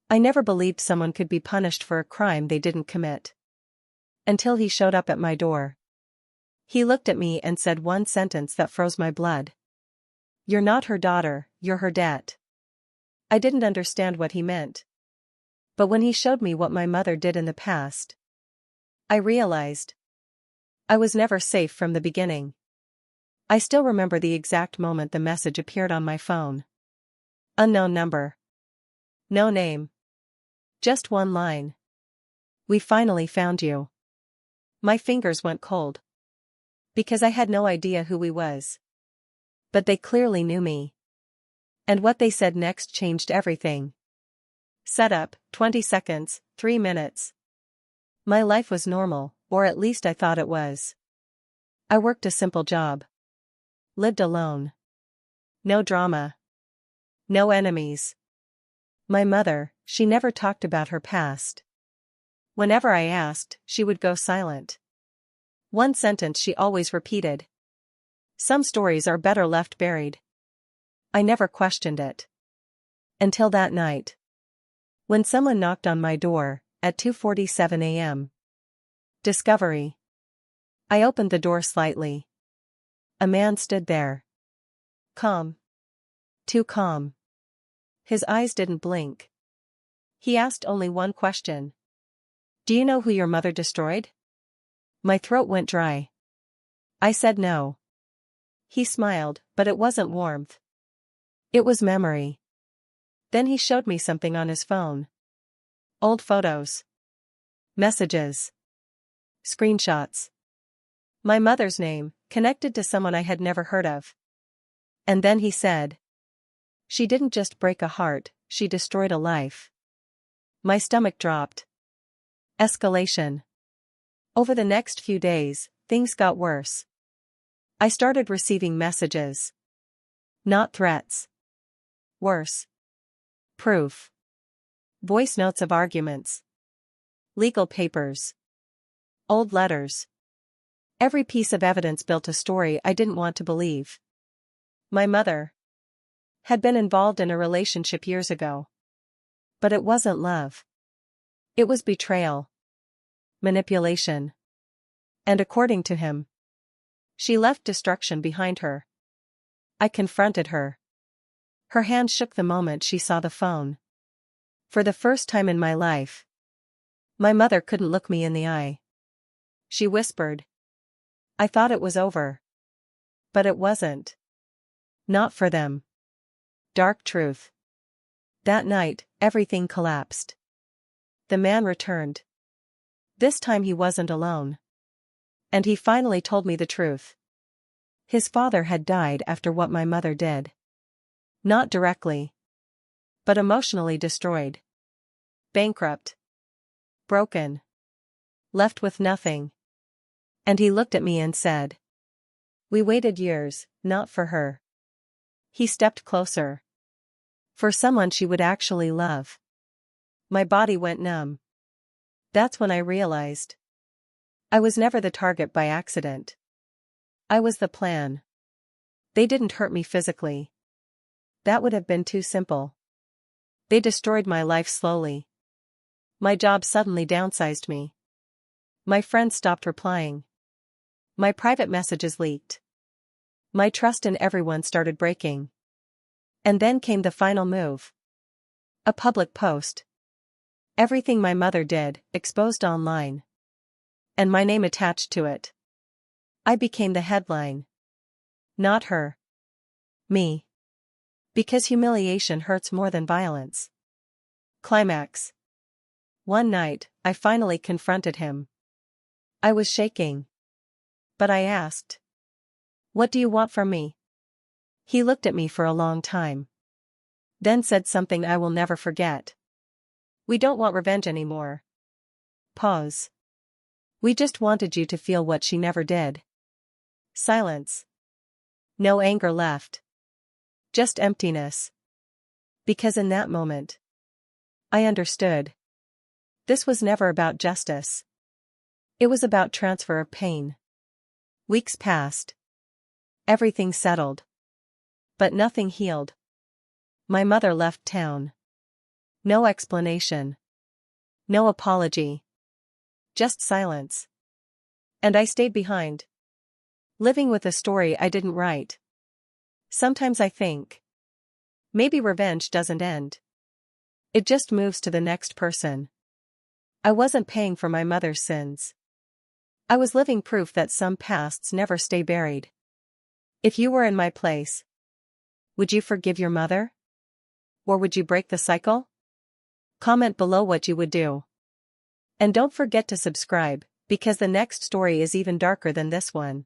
I never believed someone could be punished for a crime they didn't commit. Until he showed up at my door. He looked at me and said one sentence that froze my blood. "You're not her daughter, you're her debt." I didn't understand what he meant. But when he showed me what my mother did in the past, I realized I was never safe from the beginning. I still remember the exact moment the message appeared on my phone. Unknown number. No name. Just one line. "We finally found you." My fingers went cold. Because I had no idea who he was. But they clearly knew me. And what they said next changed everything. Setup, 20 seconds, 3 minutes. My life was normal, or at least I thought it was. I worked a simple job. Lived alone. No drama. No enemies. My mother, she never talked about her past. Whenever I asked, she would go silent. One sentence she always repeated. "Some stories are better left buried." I never questioned it. Until that night. When someone knocked on my door, at 2:47 a.m. Discovery. I opened the door slightly. A man stood there. Calm. Too calm. His eyes didn't blink. He asked only one question. "Do you know who your mother destroyed?" My throat went dry. I said no. He smiled, but it wasn't warmth. It was memory. Then he showed me something on his phone. Old photos. Messages. Screenshots. My mother's name, connected to someone I had never heard of. And then he said, "She didn't just break a heart, she destroyed a life." My stomach dropped. Escalation. Over the next few days, things got worse. I started receiving messages. Not threats. Worse. Proof. Voice notes of arguments. Legal papers. Old letters. Every piece of evidence built a story I didn't want to believe. My mother had been involved in a relationship years ago. But it wasn't love. It was betrayal. Manipulation. And according to him, she left destruction behind her. I confronted her. Her hand shook the moment she saw the phone. For the first time in my life, my mother couldn't look me in the eye. She whispered. "I thought it was over." But it wasn't. Not for them. Dark truth. That night, everything collapsed. The man returned. This time he wasn't alone. And he finally told me the truth. His father had died after what my mother did. Not directly. But emotionally destroyed. Bankrupt. Broken. Left with nothing. And he looked at me and said, "We waited years, not for her." He stepped closer. For someone she would actually love. My body went numb. That's when I realized I was never the target by accident. I was the plan. They didn't hurt me physically. That would have been too simple. They destroyed my life slowly. My job suddenly downsized me. My friends stopped replying. My private messages leaked. My trust in everyone started breaking. And then came the final move. A public post. Everything my mother did, exposed online. And my name attached to it. I became the headline. Not her. Me. Because humiliation hurts more than violence. Climax. One night, I finally confronted him. I was shaking. But I asked, "What do you want from me?" He looked at me for a long time. Then said something I will never forget. "We don't want revenge anymore." Pause. "We just wanted you to feel what she never did." Silence. No anger left. Just emptiness. Because in that moment, I understood. This was never about justice. It was about transfer of pain. Weeks passed. Everything settled. But nothing healed. My mother left town. No explanation. No apology. Just silence. And I stayed behind. Living with a story I didn't write. Sometimes I think. Maybe revenge doesn't end. It just moves to the next person. I wasn't paying for my mother's sins. I was living proof that some pasts never stay buried. If you were in my place, would you forgive your mother? Or would you break the cycle? Comment below what you would do. And don't forget to subscribe, because the next story is even darker than this one.